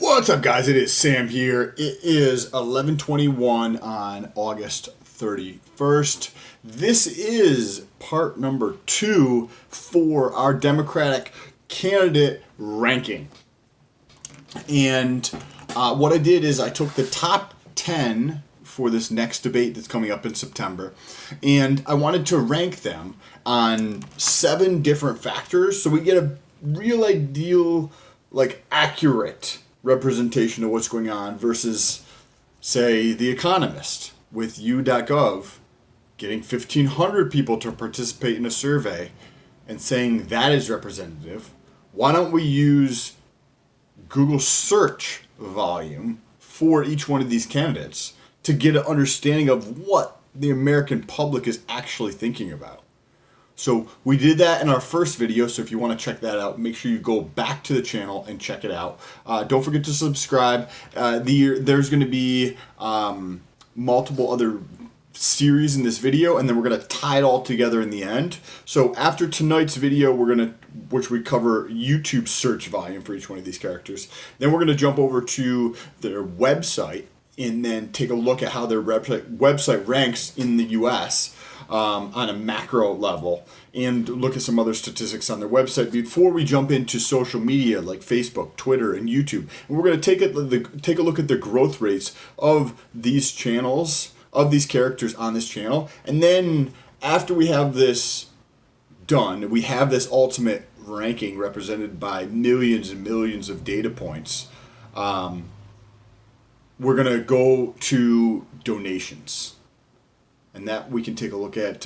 What's up, guys? It is Sam here. It is 11:21 on August 31st. This is part number 2 for our Democratic candidate ranking. And what I did is I took the top 10 for this next debate that's coming up in September, and I wanted to rank them on 7 different factors so we get a real ideal, accurate representation of what's going on versus, say, The Economist with U.gov getting 1,500 people to participate in a survey and saying that is representative. Why don't we use Google search volume for each one of these candidates to get an understanding of what the American public is actually thinking about? So we did that in our first video, so if you want to check that out, make sure you go back to the channel and check it out. Don't forget to subscribe. There's going to be multiple other series in this video, and then we're going to tie it all together in the end. So after tonight's video, which we cover YouTube search volume for each one of these characters, then we're going to jump over to their website and then take a look at how their website ranks in the US on a macro level, and look at some other statistics on their website before we jump into social media like Facebook, Twitter, and YouTube. And we're going to take a look at the growth rates of these channels, of these characters on this channel. And then after we have this done, we have this ultimate ranking represented by millions and millions of data points. We're going to go to donations. And that we can take a look at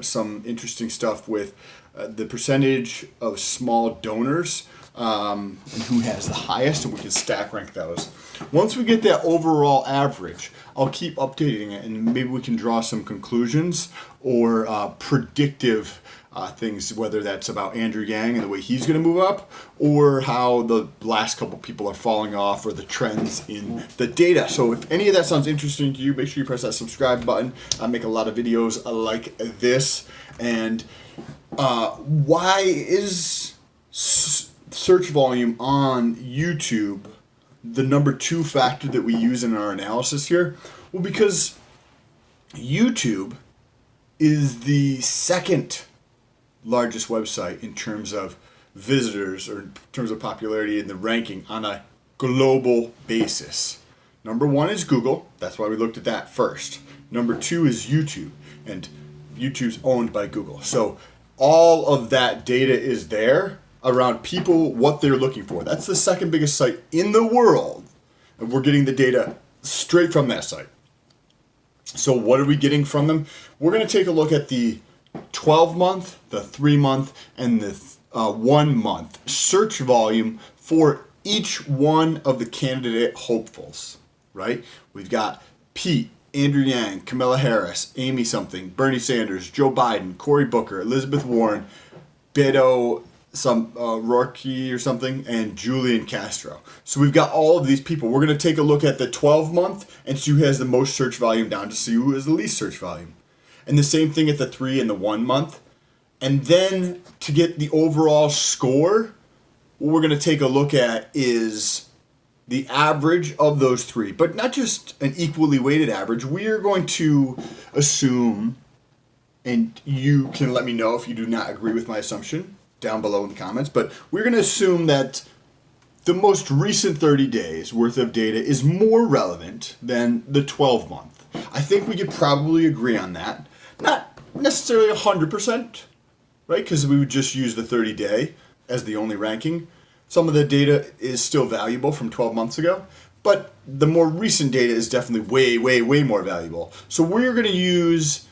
some interesting stuff with the percentage of small donors and who has the highest, and we can stack rank those. Once we get that overall average, I'll keep updating it, and maybe we can draw some conclusions or predictive things, whether that's about Andrew Yang and the way he's going to move up, or how the last couple people are falling off, or the trends in the data. So if any of that sounds interesting to you, make sure you press that subscribe button. I make a lot of videos like this. And why is search volume on YouTube the number 2 factor that we use in our analysis here? Well, because YouTube is the second largest website in terms of visitors, or in terms of popularity in the ranking on a global basis. Number 1 is Google. That's why we looked at that first. Number 2 is YouTube, and YouTube's owned by Google. So all of that data is there around people, what they're looking for. That's the second biggest site in the world, and we're getting the data straight from that site. So what are we getting from them? We're going to take a look at the 12-month, the 3-month, and the 1-month search volume for each one of the candidate hopefuls, right? We've got Pete, Andrew Yang, Kamala Harris, Amy something, Bernie Sanders, Joe Biden, Cory Booker, Elizabeth Warren, Beto O'Rourke or something, and Julian Castro. So we've got all of these people. We're going to take a look at the 12-month and see who has the most search volume down to see who has the least search volume. And the same thing at the 3 and the 1 month. And then to get the overall score, what we're going to take a look at is the average of those 3. But not just an equally weighted average. We are going to assume, and you can let me know if you do not agree with my assumption down below in the comments, but we're going to assume that the most recent 30 days worth of data is more relevant than the 12-month. I think we could probably agree on that. Not necessarily 100%, right? Because we would just use the 30-day as the only ranking. Some of the data is still valuable from 12 months ago, but the more recent data is definitely way, way, way more valuable. So we're going to use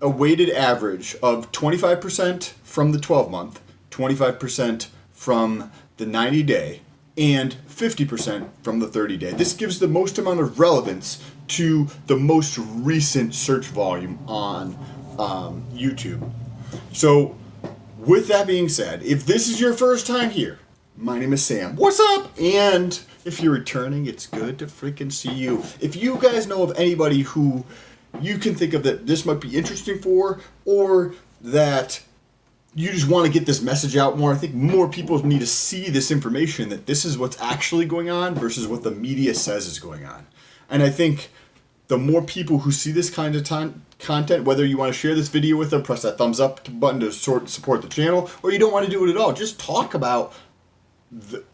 a weighted average of 25% from the 12-month, 25% from the 90-day, and 50% from the 30-day. This gives the most amount of relevance to the most recent search volume on YouTube. So with that being said, if this is your first time here, my name is Sam. What's up? And if you're returning, it's good to freaking see you. If you guys know of anybody who you can think of that this might be interesting for, or that you just want to get this message out more. I think more people need to see this information, that this is what's actually going on versus what the media says is going on. And I think the more people who see this kind of content, whether you want to share this video with them, press that thumbs up button to support the channel, or you don't want to do it at all, just talk about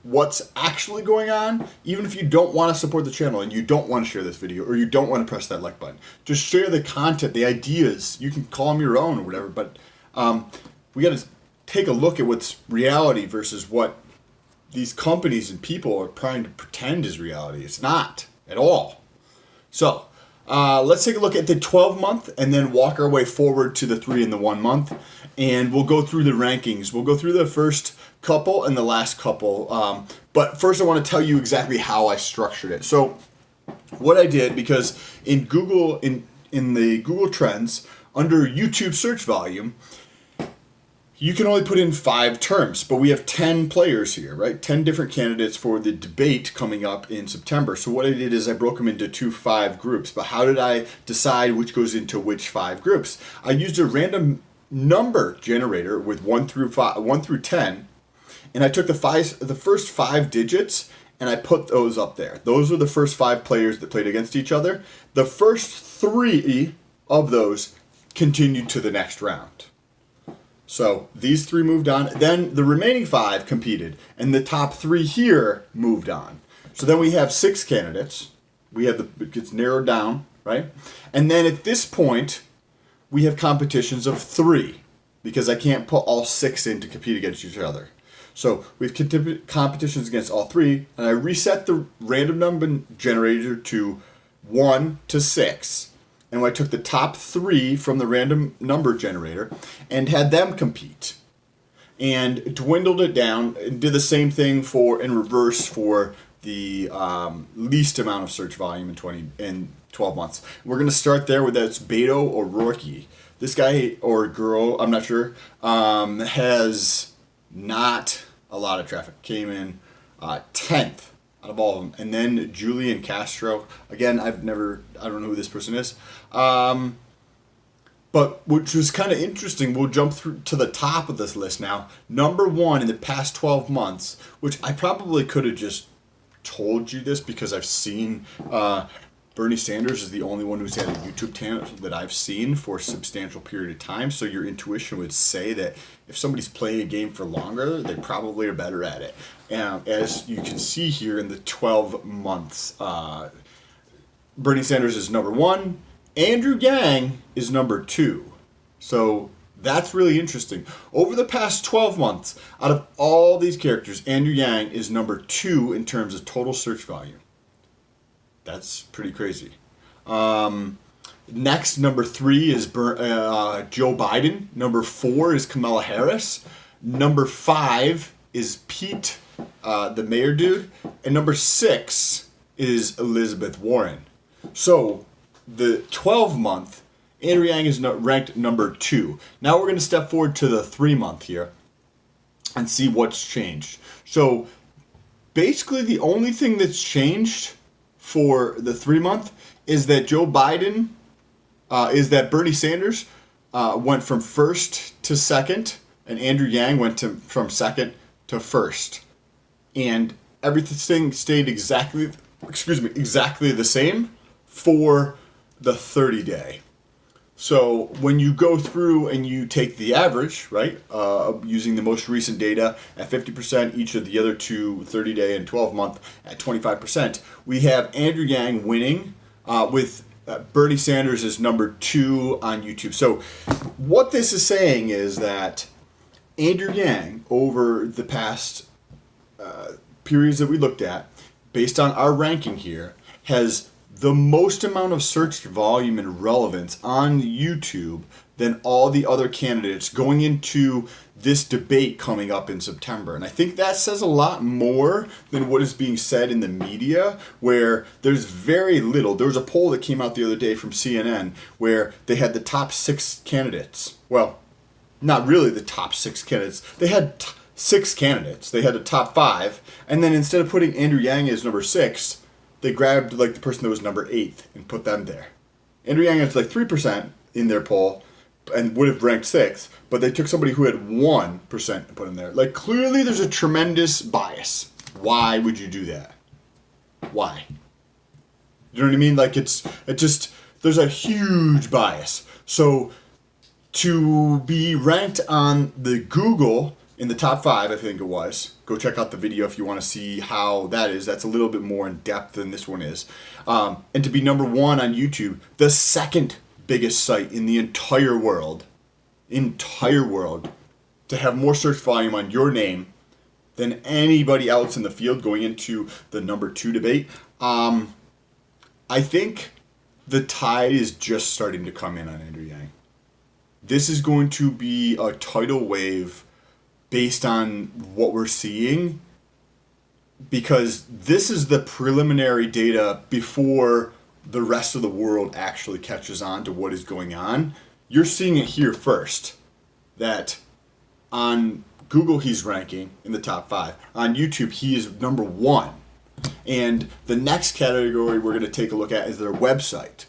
what's actually going on. Even if you don't want to support the channel and you don't want to share this video, or you don't want to press that like button, just share the content, the ideas. You can call them your own or whatever, but we got to take a look at what's reality versus what these companies and people are trying to pretend is reality. It's not at all. So let's take a look at the 12-month and then walk our way forward to the 3 and the 1 month, and we'll go through the rankings. We'll go through the first couple and the last couple, but first I want to tell you exactly how I structured it. So what I did, because in Google, in the Google Trends, under YouTube search volume, you can only put in 5 terms, but we have 10 players here, right? 10 different candidates for the debate coming up in September. So what I did is I broke them into 2 5 groups. But how did I decide which goes into which 5 groups? I used a random number generator with 1 through 10, and I took the first 5 digits and I put those up there. Those are the first 5 players that played against each other. The first 3 of those continued to the next round. So these 3 moved on. Then the remaining 5 competed, and the top 3 here moved on. So then we have 6 candidates. It gets narrowed down, right? And then at this point, we have competitions of 3, because I can't put all 6 in to compete against each other. So we have competitions against all 3, and I reset the random number generator to 1 to 6. And I took the top 3 from the random number generator and had them compete, and dwindled it down, and did the same thing in reverse for the least amount of search volume in 12 months. We're going to start there with that's Beto O'Rourke. This guy or girl, I'm not sure, has not a lot of traffic. Came in 10th. Out of all of them. And then Julian Castro. Again, I don't know who this person is. But which was kind of interesting, we'll jump through to the top of this list now. Number 1 in the past 12 months, which I probably could have just told you this because I've seen Bernie Sanders is the only one who's had a YouTube channel that I've seen for a substantial period of time. So your intuition would say that if somebody's playing a game for longer, they probably are better at it. As you can see here in the 12 months, Bernie Sanders is number 1. Andrew Yang is number 2. So that's really interesting. Over the past 12 months, out of all these characters, Andrew Yang is number 2 in terms of total search volume. That's pretty crazy. Next, number 3 is Joe Biden. Number 4 is Kamala Harris. Number 5 is Pete, the mayor dude. And number 6 is Elizabeth Warren. So the 12-month, Andrew Yang is ranked number 2. Now we're going to step forward to the 3-month here and see what's changed. So basically the only thing that's changed for the 3-month is that Bernie Sanders went from 1st to 2nd, and Andrew Yang went from 2nd to 1st. And everything stayed exactly the same for the 30-day. So when you go through and you take the average, right, using the most recent data at 50%, each of the other 2, 30-day and 12-month at 25%, we have Andrew Yang winning with Bernie Sanders as number 2 on YouTube. So what this is saying is that Andrew Yang, over the past periods that we looked at, based on our ranking here, has the most amount of search volume and relevance on YouTube than all the other candidates going into this debate coming up in September. And I think that says a lot more than what is being said in the media, where there's very little. There was a poll that came out the other day from CNN where they had the top 6 candidates. Well, not really the top 6 candidates. They had 6 candidates. They had a top 5. And then instead of putting Andrew Yang as number 6, they grabbed the person that was number 8 and put them there. Andrew Yang has 3% in their poll. and would have ranked 6th, but they took somebody who had 1% and put him there. Like, clearly there's a tremendous bias. Why would you do that? Why? You know what I mean? Like, it just, there's a huge bias. So to be ranked on the Google in the top 5, I think it was. Go check out the video if you want to see how that is. That's a little bit more in depth than this one is. And to be number 1 on YouTube, the second biggest site in the entire world, to have more search volume on your name than anybody else in the field going into the number 2 debate. I think the tide is just starting to come in on Andrew Yang. This is going to be a tidal wave based on what we're seeing, because this is the preliminary data before the rest of the world actually catches on to what is going on. You're seeing it here first, that on Google he's ranking in the top 5. On YouTube he is number 1. And the next category we're going to take a look at is their website.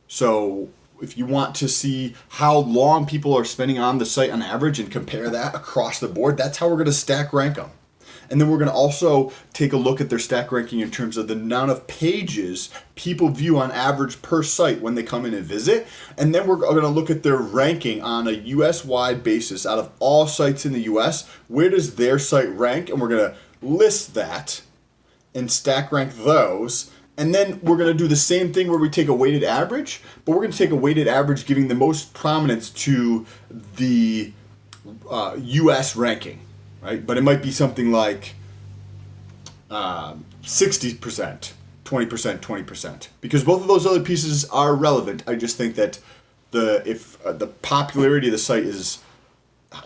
So if you want to see how long people are spending on the site on average and compare that across the board, that's how we're going to stack rank them. And then we're going to also take a look at their stack ranking in terms of the amount of pages people view on average per site when they come in and visit. And then we're going to look at their ranking on a US-wide basis. Out of all sites in the US, where does their site rank? And we're going to list that and stack rank those. And then we're going to do the same thing where we take a weighted average, but we're going to take a weighted average giving the most prominence to the US ranking, right? But it might be something like 60%, 20%, 20%, because both of those other pieces are relevant. I just think that if the popularity of the site is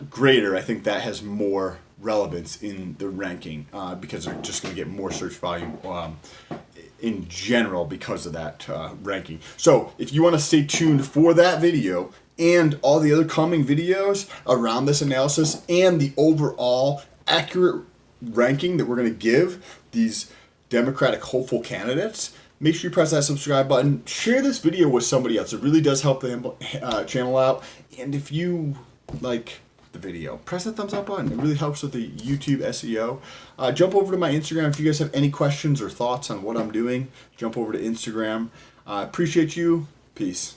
greater, I think that has more relevance in the ranking because they're just going to get more search volume in general because of that ranking. So if you want to stay tuned for that video and all the other coming videos around this analysis and the overall accurate ranking that we're going to give these Democratic hopeful candidates, make sure you press that subscribe button. Share this video with somebody else. It really does help the channel out. And if you like the video, press that thumbs up button. It really helps with the YouTube SEO. Jump over to my Instagram if you guys have any questions or thoughts on what I'm doing. Jump over to Instagram. Appreciate you. Peace.